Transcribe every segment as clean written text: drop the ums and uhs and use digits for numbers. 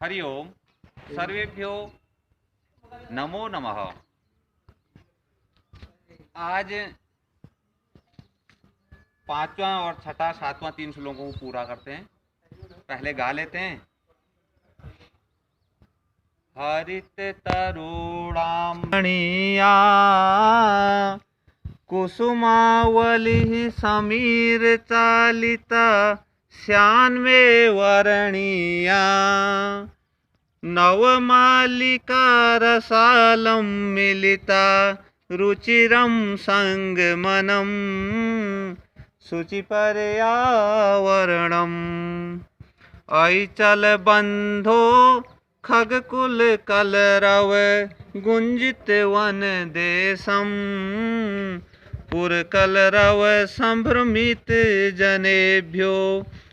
हरि ओम। सर्वेभ्यो नमो नमः। आज पांचवा और छठा सातवां तीन श्लोकों को पूरा करते हैं। पहले गा लेते हैं। हरित तरुणामणिया कुसुमावली समीर चालिता श्यान्मे वर्णिया नवमालिका रसालं मिलिता रुचिरं संगमनं शुचिपर्यावरणम् अचल बंधो खगकुल कलरव गुंजित वन देशम पुरकलरव संभ्रमित जनेभ्यो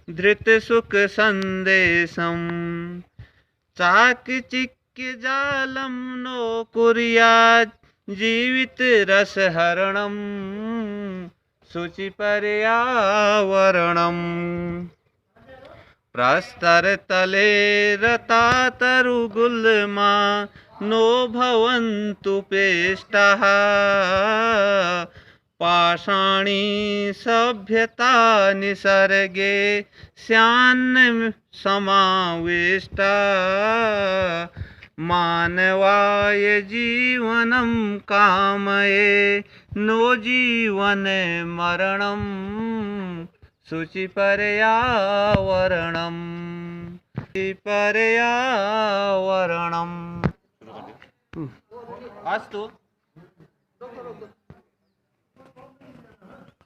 धृत सुख संदेशम चाकचिक्य जालम नो कुर्यात् जीवित रसहरणम शुचिपर्यावरणम् प्रस्तरतले रता तरुगुल्मा नो भवन्तु पेष्टाः पाषाणी सभ्यता निसर्गे स्यान्न समाविष्टा मानवाय जीवनं कामये नो जीवन मरणम् शुचिपर्यावरणम् शुचिपर्यावरणम्। अस्तु।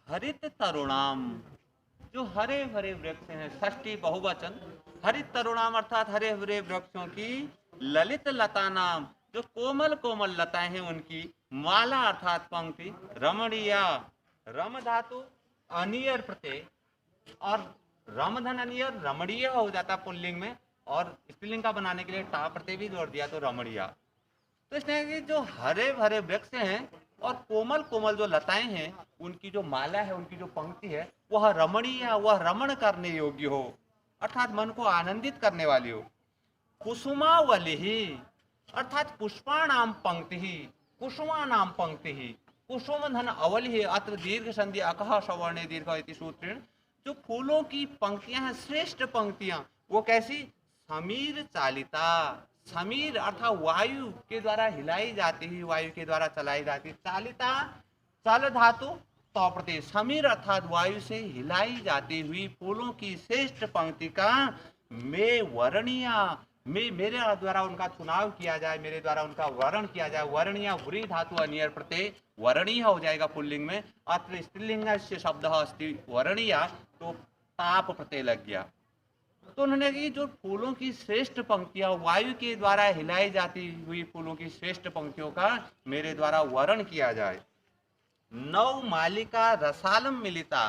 हरित तरुणाम, जो हरे भरे वृक्ष हैं, षष्ठी बहुवचन। हरित तरुणाम अर्थात हरे भरे वृक्षों की ललित लता नाम, जो कोमल कोमल लताएं हैं उनकी माला अर्थात पंक्ति। रमणीया, रम धातु अनियर प्रत्यय और रमधन अनियर रमणीय हो जाता पुल्लिंग में, और स्त्रीलिंग का बनाने के लिए टा प्रत्यय भी जोड़ दिया तो रमणीया। तो इसने कि जो हरे भरे वृक्ष हैं और कोमल कोमल जो लताएं हैं उनकी जो माला है, उनकी जो पंक्ति है वह रमणीय, वह रमण करने योग्य हो अर्थात मन को आनंदित करने वाली हो। कुसुमावली ही अर्थात पुष्पाणाम पंक्ति ही, कुसुमा नाम पंक्ति ही, कुसुम धन अवली ही अत्र दीर्घ संधि अकह सवर्णे दीर्घ इति सूत्रेण। जो फूलों की पंक्तियां हैं, श्रेष्ठ पंक्तियां, वो कैसी? समीर चालिता, समीर अर्थात वायु के द्वारा हिलाई जाती हुई, वायु के द्वारा चलाई जाती। चालिता चल धातु तो प्रत्यय, समीर अर्थात वायु से हिलाई जाती हुई फूलों की श्रेष्ठ पंक्ति का मैं वर्णिया, मेरे द्वारा उनका चुनाव किया जाए, मेरे द्वारा उनका वर्ण किया जाए। वर्णिया व्री धातु अनियर प्रत्यय वर्णीय हो जाएगा पुल्लिंग में। अत्र स्त्रीलिंग से शब्द अस्ति वर्णिया, तो ताप प्रत्यय लग गया। तो उन्होंने की जो फूलों की श्रेष्ठ पंक्तियां, वायु के द्वारा हिलाई जाती हुई फूलों की श्रेष्ठ पंक्तियों का मेरे द्वारा वर्ण किया जाए। नव मालिका रसालम मिलिता,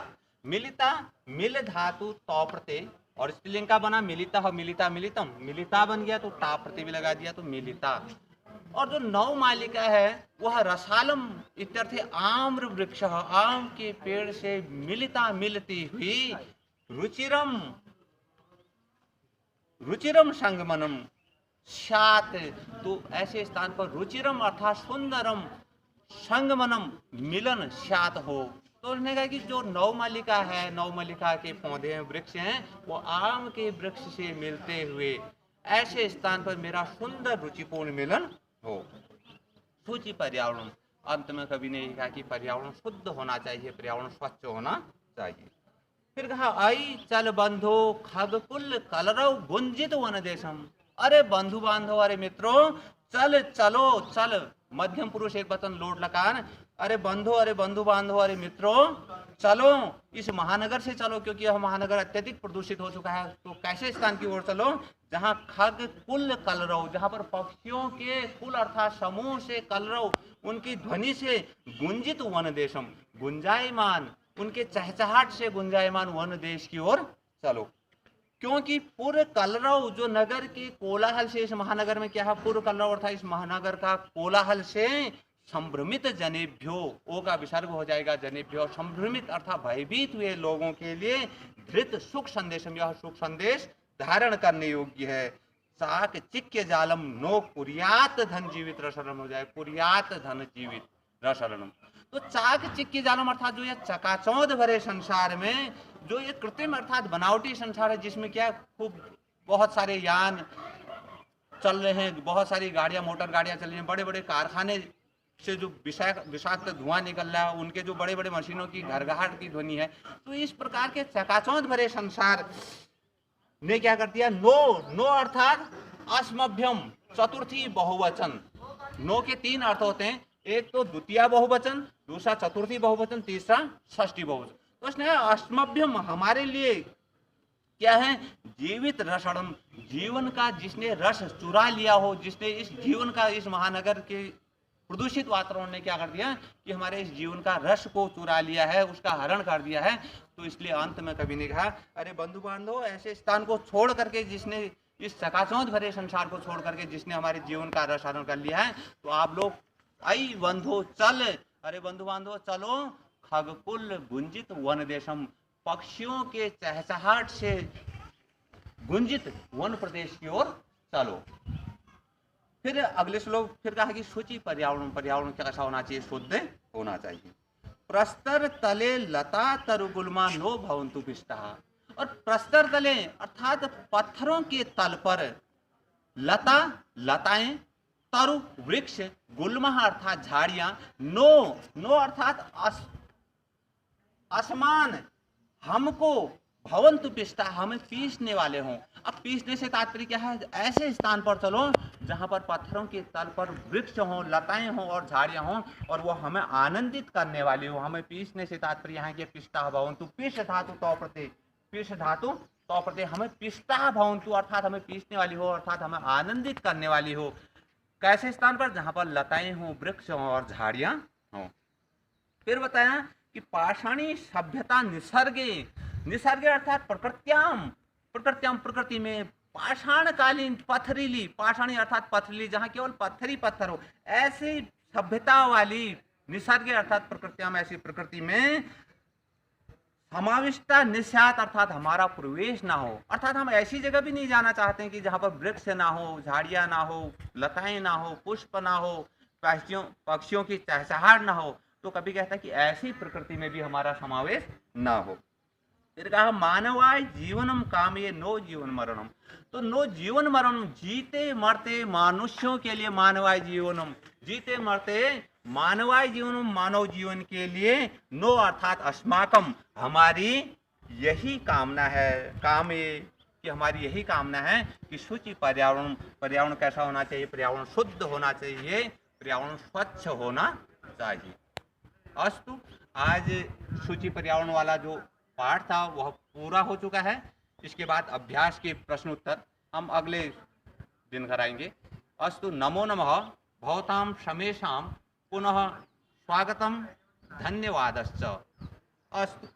मिलिता मिल धातु तो प्रत्यय और स्त्रीलिंग का बना मिलिता हो, मिलिता मिलितम, मिलिता बन गया तो टा प्रत्यय भी लगा दिया तो मिलिता। और जो नव मालिका है वह रसालम इत्यर्थ आम्र वृक्ष, आम के पेड़ से मिलिता मिलती हुई रुचिरम, रुचिरम संगमनम सात, तो ऐसे स्थान पर रुचिरम अर्थात सुंदरम, संगमनम मिलन सात हो। तो उन्होंने कहा कि जो नवमालिका है, नवमालिका के पौधे हैं, वृक्ष हैं, वो आम के वृक्ष से मिलते हुए ऐसे स्थान पर मेरा सुंदर रुचिपूर्ण मिलन हो। सूची पर्यावरण, अंत में कवि ने कहा कि पर्यावरण शुद्ध होना चाहिए, पर्यावरण स्वच्छ होना चाहिए। फिर कहा आई चल बंधो खगकुल कलरव गुंजित वन देशम। अरे बंधु बांधव, अरे मित्रों, चल चलो, चल मध्यम पुरुष एक वचन लोट लकार। अरे बंधु, अरे बंधु बांधव, अरे मित्रों, चलो इस महानगर से चलो, क्योंकि यह महानगर अत्यधिक प्रदूषित हो चुका है। तो कैसे स्थान की ओर चलो? जहाँ खग कुल कलरव, जहाँ पर पक्षियों के कुल अर्थात समूह से कलरव, उनकी ध्वनि से गुंजित वन देशम, गुंजायमान, उनके चहचहाट से गुंजायमान वन देश की ओर चलो। क्योंकि पूर्व कलरव जो नगर के कोलाहल से, इस महानगर में क्या है, पूर्व कलरव अर्थात इस महानगर का कोलाहल से संभ्रमित जनेभ्यो, ओ का विसर्ग हो जाएगा जनेभ्यो, संभ्रमित अर्थात भयभीत हुए लोगों के लिए धृत सुख संदेश, यह सुख संदेश धारण करने योग्य है। चाक चिक्य जालम नो कुर्यात धन जीवित रसरणम हो जाए, कुर्यात धन जीवित रसरणम। तो चाक चिक्य जालम अर्थात जो ये चकाचौंध भरे संसार में जो ये कृत्रिम अर्थात बनावटी संसार है, जिसमें क्या खूब बहुत सारे यान चल रहे हैं, बहुत सारी गाड़ियां, मोटर गाड़ियां चल रही हैं, बड़े बड़े कारखाने से जो विषाक्त धुआं निकल रहा है, उनके जो बड़े बड़े मशीनों की घरघराहट की ध्वनि है, तो इस प्रकार के चकाचौंध भरे संसार ने क्या कर दिया, नो नो अर्थात अस्मभ्यम चतुर्थी बहुवचन। नो के तीन अर्थ होते हैं, एक तो द्वितीय बहुवचन, दूसरा चतुर्थी बहुवचन, तीसरा षष्ठी बहुवचन। तो उसने अस्मभ्यम हमारे लिए क्या है, जीवित रसणम, जीवन का जिसने रस चुरा लिया हो, जिसने इस जीवन का, इस महानगर के प्रदूषित वातावरण ने क्या कर दिया कि हमारे इस जीवन का रस को चुरा लिया है, उसका हरण कर दिया है। तो इसलिए अंत में कवि ने कहा, अरे बंधु बांधव, ऐसे स्थान को छोड़ करके, जिसने इस चकाचौंध भरे संसार को छोड़ करके जिसने हमारे जीवन का रस हरण कर लिया है, तो आप लोग आई बंधु चल, अरे बंधु बांधव चलो, खगकुल गुंजित वन देशम, पक्षियों के चहचहाट से गुंजित वन प्रदेश की ओर चलो। फिर अगले श्लोक फिर कहा कि शुचि पर्यावरण, पर्यावरण कैसा होना चाहिए, शुद्ध होना चाहिए। प्रस्तर तले लता तरुगुल्मा नो भवन्तु पिष्टा, और प्रस्तर तले अर्थात पत्थरों के तल पर, लता लताएं, तरु वृक्ष, गुल्मा अर्थात झाड़ियां, नो नो अर्थात आसमान हमको, भवन्तु पिष्टा हमें पीसने वाले हों। अब पीसने से तात्पर्य क्या है, ऐसे स्थान पर चलो जहां पर पत्थरों के तल पर वृक्ष हों, लताएं हों और झाड़ियां हों, और वो हमें आनंदित करने वाली हो। हमें पीसने से तात्पर्य यहाँ के पिष्टा भवन्तु, पिष्ट धातु तो प्रत्यय, पिष्ट धातु तो प्रत्यय, हमें पिष्टा भवन्तु अर्थात हमें पीसने वाली हो, अर्थात हमें आनंदित करने वाली हो। कैसे स्थान पर, जहां पर लताएं हों, वृक्ष हों और झाड़ियां हों। फिर बताया कि पाषाणी सभ्यता निसर्गे, निसर्गे अर्थात प्रकृत्याम, प्रकृत्याम प्रकृति में, पाषाणकालीन पथरीली, पाषाणी अर्थात पथरीली, जहां केवल पत्थरी पत्थर हो, ऐसी सभ्यता वाली, निसर्गे अर्थात प्रकृत्याम, ऐसी प्रकृति में समाविष्टा निस्यात अर्थात हमारा प्रवेश ना हो। अर्थात हम ऐसी जगह भी नहीं जाना चाहते हैं कि जहां पर वृक्ष ना हो, झाड़ियां ना हो, लताएं ना हो, पुष्प ना हो, पक्षियों की चहचहाट ना हो। तो कभी कहता है कि ऐसी प्रकृति में भी हमारा समावेश ना हो। फिर कहा मानवाय जीवनम कामये नो जीवन मरणम, तो नो जीवन मरणम, जीते मरते मनुष्यों के लिए मानवाय जीवनम, जीते मरते मानवाय जीवनम, मानव जीवन के लिए, नो अर्थात अस्माकम, हमारी यही कामना है, काम ये कि हमारी यही कामना है कि शुचि पर्यावरण, पर्यावरण कैसा होना चाहिए, पर्यावरण शुद्ध होना चाहिए, पर्यावरण स्वच्छ होना चाहिए। अस्तु, आज शुचि पर्यावरण वाला जो पाठ था वह पूरा हो चुका है। इसके बाद अभ्यास के प्रश्न उत्तर हम अगले दिन कराएंगे। अस्तु, नमो नमः, भवतां समेषां पुनः स्वागतम, धन्यवादश्च। अस्तु।